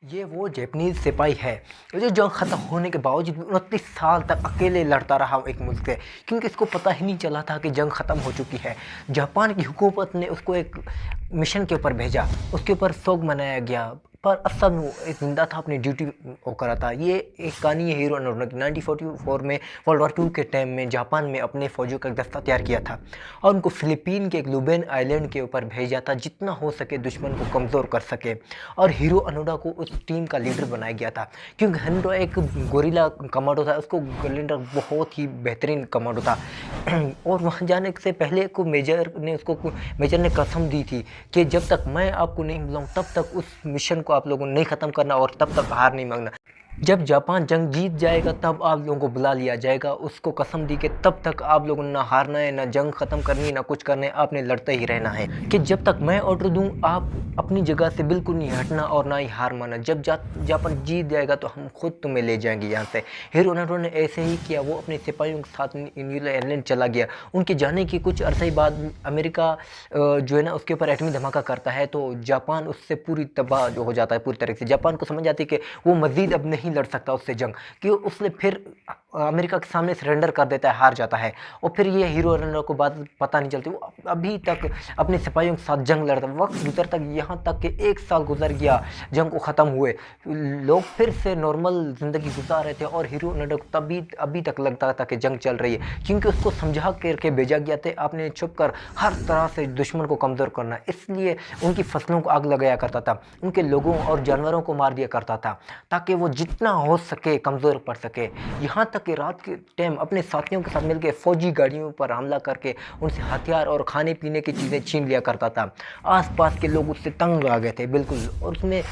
ये वो जापानीज़ सिपाही है, जो जंग ख़त्म होने के बावजूद भी 29 साल तक अकेले लड़ता रहा एक मुल्क से, क्योंकि इसको पता ही नहीं चला था कि जंग ख़त्म हो चुकी है। जापान की हुकूमत ने उसको एक मिशन के ऊपर भेजा, उसके ऊपर सोग मनाया गया, पर असल में वो एक ज़िंदा था, अपनी ड्यूटी वो कर रहा था। ये एक कहानी है हीरो अनोडा की। 1944 में वर्ल्ड वॉर 2 के टाइम में जापान में अपने फ़ौजियों का एक दस्ता तैयार किया था और उनको फ़िलीपीन के एक लुबेन आइलैंड के ऊपर भेजा था, जितना हो सके दुश्मन को कमज़ोर कर सके। और हीरो अनोडा को उस टीम का लीडर बनाया गया था, क्योंकि अनोडा एक गोरिल्ला कमांडो था, उसको लीडर बहुत ही बेहतरीन कमांडो था। और वहाँ जाने से पहले को मेजर ने कसम दी थी कि जब तक मैं आपको नहीं बुलाऊँ तब तक उस मिशन को आप लोगों ने नहीं ख़त्म करना और तब तक हार नहीं मांगना। जब जापान जंग जीत जाएगा तब आप लोगों को बुला लिया जाएगा। उसको कसम दी कि तब तक आप लोगों ने ना हारना है, ना जंग ख़त्म करनी है, ना कुछ करना है, आपने लड़ते ही रहना है। कि जब तक मैं ऑर्डर दूं आप अपनी जगह से बिल्कुल नहीं हटना और ना ही हार मानना। जब जापान जीत जाएगा तो हम खुद तुम्हें ले जाएंगे यहाँ से। हीरो नारुतो ने ऐसे ही किया, वो अपने सिपाहियों के साथ न्यूजीलैंड चला गया। उनके जाने के कुछ अरसे ही बाद अमेरिका जो है ना उसके ऊपर एटमी धमाका करता है, तो जापान उससे पूरी तबाह जो हो जाता है पूरी तरह से। जापान को समझ आती है कि वो मज़ीद अब नहीं लड़ सकता उससे जंग, कि उसने फिर अमेरिका के सामने सरेंडर कर देता है, हार जाता है। और फिर ये हीरो रनर को बात पता नहीं चलती, वो अभी तक अपने सिपाहियों के साथ जंग लड़ता। वक्त गुजरता यहाँ तक कि 1 साल गुजर गया जंग को ख़त्म हुए, लोग फिर से नॉर्मल ज़िंदगी गुजार रहे थे और हीरो रनर को तभी अभी तक लगता था कि जंग चल रही है, क्योंकि उसको समझा करके भेजा गया था आपने छुप कर हर तरह से दुश्मन को कमज़ोर करना। इसलिए उनकी फसलों को आग लगाया करता था, उनके लोगों और जानवरों को मार दिया करता था, ताकि वो जितना हो सके कमज़ोर पड़ सके। यहाँ तक कि रात के टाइम अपने साथियों के साथ मिलकर फौजी गाड़ियों पर हमला करके उनसे हथियार और खाने पीने की चीज़ें छीन लिया करता था। आसपास के लोग उससे तंग आ गए थे बिल्कुल, और उसने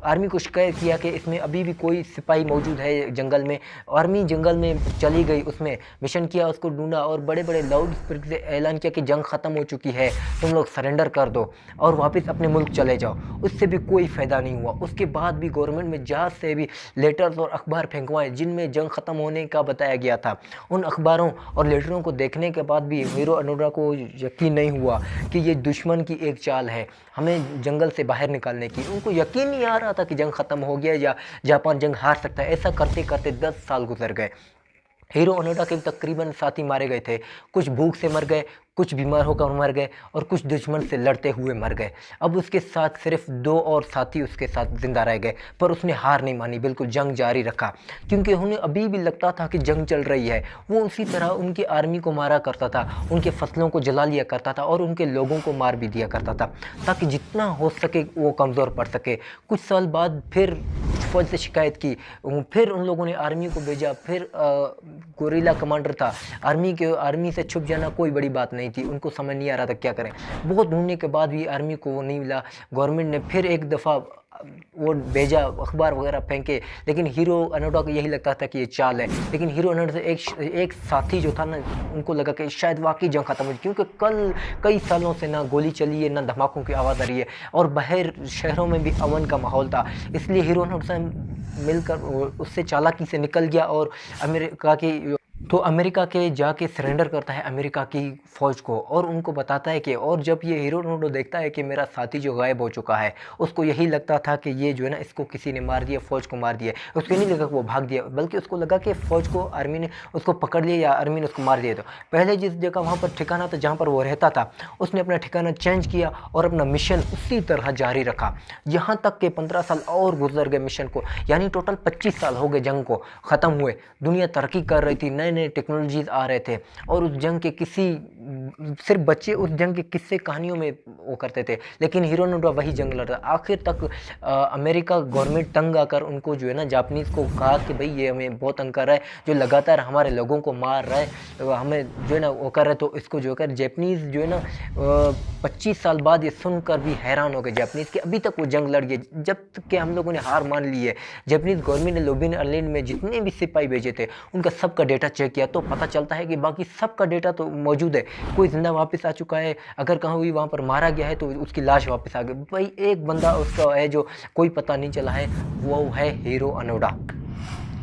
आर्मी को शिकायत किया कि इसमें अभी भी कोई सिपाही मौजूद है जंगल में। आर्मी जंगल में चली गई, उसमें मिशन किया, उसको ढूंढा और बड़े बड़े लाउड स्पीकर से ऐलान किया कि जंग ख़त्म हो चुकी है, तुम लोग सरेंडर कर दो और वापस अपने मुल्क चले जाओ। उससे भी कोई फ़ायदा नहीं हुआ। उसके बाद भी गवर्नमेंट में जहाज़ से भी लेटर्स और अखबार फेंकवाए जिनमें जंग ख़त्म होने का बताया गया था। उन अखबारों और लेटरों को देखने के बाद भी हीरो अनोडा को यकीन नहीं हुआ कि ये दुश्मन की एक चाल है हमें जंगल से बाहर निकालने की। उनको यकीन नहीं आ रहा था कि जंग ख़त्म हो गया या जापान जंग हार सकता है। ऐसा करते करते 10 साल गुजर गए। हीरो अनोडा के तकरीबन साथी मारे गए थे, कुछ भूख से मर गए, कुछ बीमार होकर मर गए और कुछ दुश्मन से लड़ते हुए मर गए। अब उसके साथ सिर्फ 2 और साथी उसके साथ ज़िंदा रह गए, पर उसने हार नहीं मानी, बिल्कुल जंग जारी रखा, क्योंकि उन्हें अभी भी लगता था कि जंग चल रही है। वो उसी तरह उनकी आर्मी को मारा करता था, उनके फसलों को जला लिया करता था और उनके लोगों को मार भी दिया करता था, ताकि जितना हो सके वो कमज़ोर पड़ सके। कुछ साल बाद फिर फ़ौज से शिकायत की, फिर उन लोगों ने आर्मी को भेजा। फिर गोरिल्ला कमांडर था, आर्मी से छुप जाना कोई बड़ी बात नहीं थी, उनको समझ नहीं आ रहा था क्या करें। बहुत ढूंढने के बाद भी आर्मी को वो नहीं मिला। गवर्नमेंट ने फिर एक दफ़ा वो भेजा, अखबार वगैरह फेंके, लेकिन हीरो अनोडा को यही लगता था कि ये चाल है। लेकिन हीरो अनोडा से एक साथी जो था ना, उनको लगा कि शायद वाकई जंग खत्म हो गई, क्योंकि कल कई सालों से ना गोली चली है, ना धमाकों की आवाज़ आ रही है और बाहर शहरों में भी अमन का माहौल था। इसलिए हीरो अनोडा से मिलकर उससे चालाकी से निकल गया और अमेरिका के जाके सरेंडर करता है अमेरिका की फ़ौज को, और उनको बताता है कि, और जब ये हीरो अनोडा देखता है कि मेरा साथी जो गायब हो चुका है, उसको यही लगता था कि ये जो है ना इसको किसी ने मार दिया, फ़ौज को मार दिया। उसको नहीं लगा कि वो भाग दिया, बल्कि उसको लगा कि फ़ौज को आर्मी ने उसको पकड़ लिया या आर्मी ने उसको मार दिया। तो पहले जिस जगह वहाँ पर ठिकाना था जहाँ पर वो रहता था, उसने अपना ठिकाना चेंज किया और अपना मिशन उसी तरह जारी रखा, यहाँ तक कि 15 साल और गुजर गए मिशन को, यानी टोटल 25 साल हो गए जंग को ख़त्म हुए। दुनिया तरक्की कर रही थी, नए नए टेक्नोलॉजीज़ आ रहे थे, और उस जंग के सिर्फ बच्चे उस जंग के किस्से कहानियों में वो करते थे, लेकिन हीरो अनोडा वही जंग लड़ता। आखिर तक अमेरिका गवर्नमेंट तंग आकर उनको जो है ना जापानीज़ को कहा कि भाई ये हमें बहुत तंग कर रहा है, जो लगातार हमारे लोगों को मार रहा है, हमें जो है ना वो कर रहा है, तो इसको जो कर जापानीज़ जो है ना 25 साल बाद ये सुनकर भी हैरान हो गए जापानीज़ कि अभी तक वो जंग लड़ गए, जब तक कि हम लोगों ने हार मान ली है। जापानीज़ गवर्नमेंट ने लुबेन आइलैंड में जितने भी सिपाही भेजे थे उनका सबका डेटा चेक किया, तो पता चलता है कि बाकी सबका डेटा तो मौजूद है, कोई जिंदा वापस आ चुका है, अगर कहीं भी वहाँ पर मारा गया है तो उसकी लाश वापस आ गई। भाई एक बंदा उसका है जो कोई पता नहीं चला है, वो है हीरो अनोडा।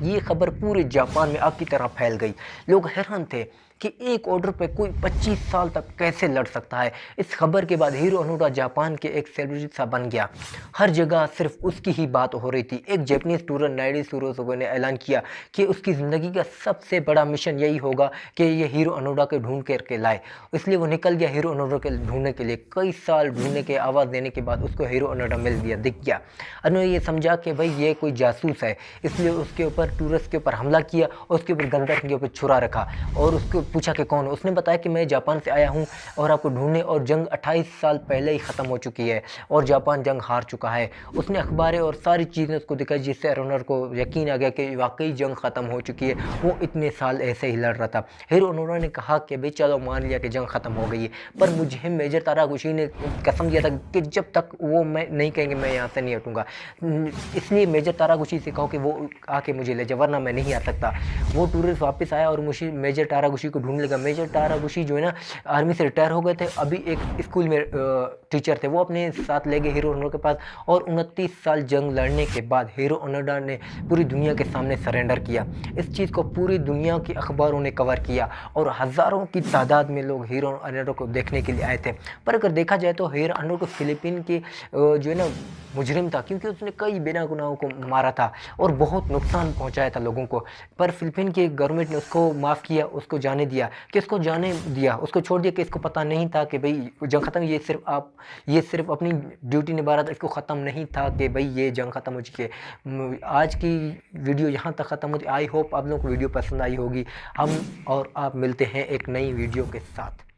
ये खबर पूरे जापान में आग की तरह फैल गई। लोग हैरान थे कि एक ऑर्डर पे कोई 25 साल तक कैसे लड़ सकता है। इस खबर के बाद हीरो ओनोडा जापान के एक सेलिब्रिटी सा बन गया। हर जगह सिर्फ उसकी ही बात हो रही थी। एक जापानीज टूर नाइडी सुरोसोगे ने ऐलान किया कि उसकी ज़िंदगी का सबसे बड़ा मिशन यही होगा कि ये हीरो ओनोडा को ढूंढ करके लाए। इसलिए वो निकल गया हीरो ओनोडा के ढूंढने के लिए। कई साल ढूंढने के आवाज़ देने के बाद उसको हीरो ओनोडा मिल गया, दिख गया। उन्होंने ये समझा कि भाई ये कोई जासूस है, इसलिए उसके ऊपर टूरिस्ट के ऊपर हमला किया और उसके ऊपर गनर के ऊपर छुरा रखा और उसको पूछा कि कौन। उसने बताया कि मैं जापान से आया हूँ और आपको ढूंढने, और जंग 28 साल पहले ही ख़त्म हो चुकी है और जापान जंग हार चुका है। उसने अखबारें और सारी चीज़ें उसको दिखाई, जिससे रनर को यकीन आ गया कि वाकई जंग ख़त्म हो चुकी है। वो इतने साल ऐसे ही लड़ रहा था। हीरो ओनोडा ने कहा कि भाई चलो मान लिया कि जंग ख़त्म हो गई है, पर मुझे मेजर तारागुची ने कसम दिया था कि जब तक वो मैं नहीं कहेंगे मैं यहाँ से नहीं हटूँगा। इसलिए मेजर तारागुची से कहो कि वो आके मुझे ले जाए, वरना मैं नहीं आ सकता। वो टूरिस्ट वापस आया और मुझे मेजर तारागुची को ढूंढ लगा। मेजर तारागुची जो है ना आर्मी से रिटायर हो गए थे, अभी एक स्कूल में टीचर थे। वो अपने साथ ले गए हीरो ओनोडा के पास और 29 साल जंग लड़ने के बाद हीरो ओनोडा ने पूरी दुनिया के सामने सरेंडर किया। इस चीज़ को पूरी दुनिया की अखबारों ने कवर किया और हज़ारों की तादाद में लोग हीरो ओनोडा को देखने के लिए आए थे। पर अगर देखा जाए तो हीरो ओनोडा फिलीपीन के जो है ना मुजरिम था, क्योंकि उसने कई बिना गुनाहों को मारा था और बहुत नुकसान पहुंचाया था लोगों को। पर फिलीपीन की गवर्नमेंट ने उसको माफ़ किया, उसको जाने दिया, कि उसको जाने दिया, उसको छोड़ दिया कि इसको पता नहीं था कि भाई जंग ख़त्म, ये सिर्फ अपनी ड्यूटी निभा रहा था। इसको ख़त्म नहीं था कि भाई ये जंग ख़त्म हो चुकी है। आज की वीडियो यहाँ तक ख़त्म होती। आई होप आप लोगों को वीडियो पसंद आई होगी। हम और आप मिलते हैं एक नई वीडियो के साथ।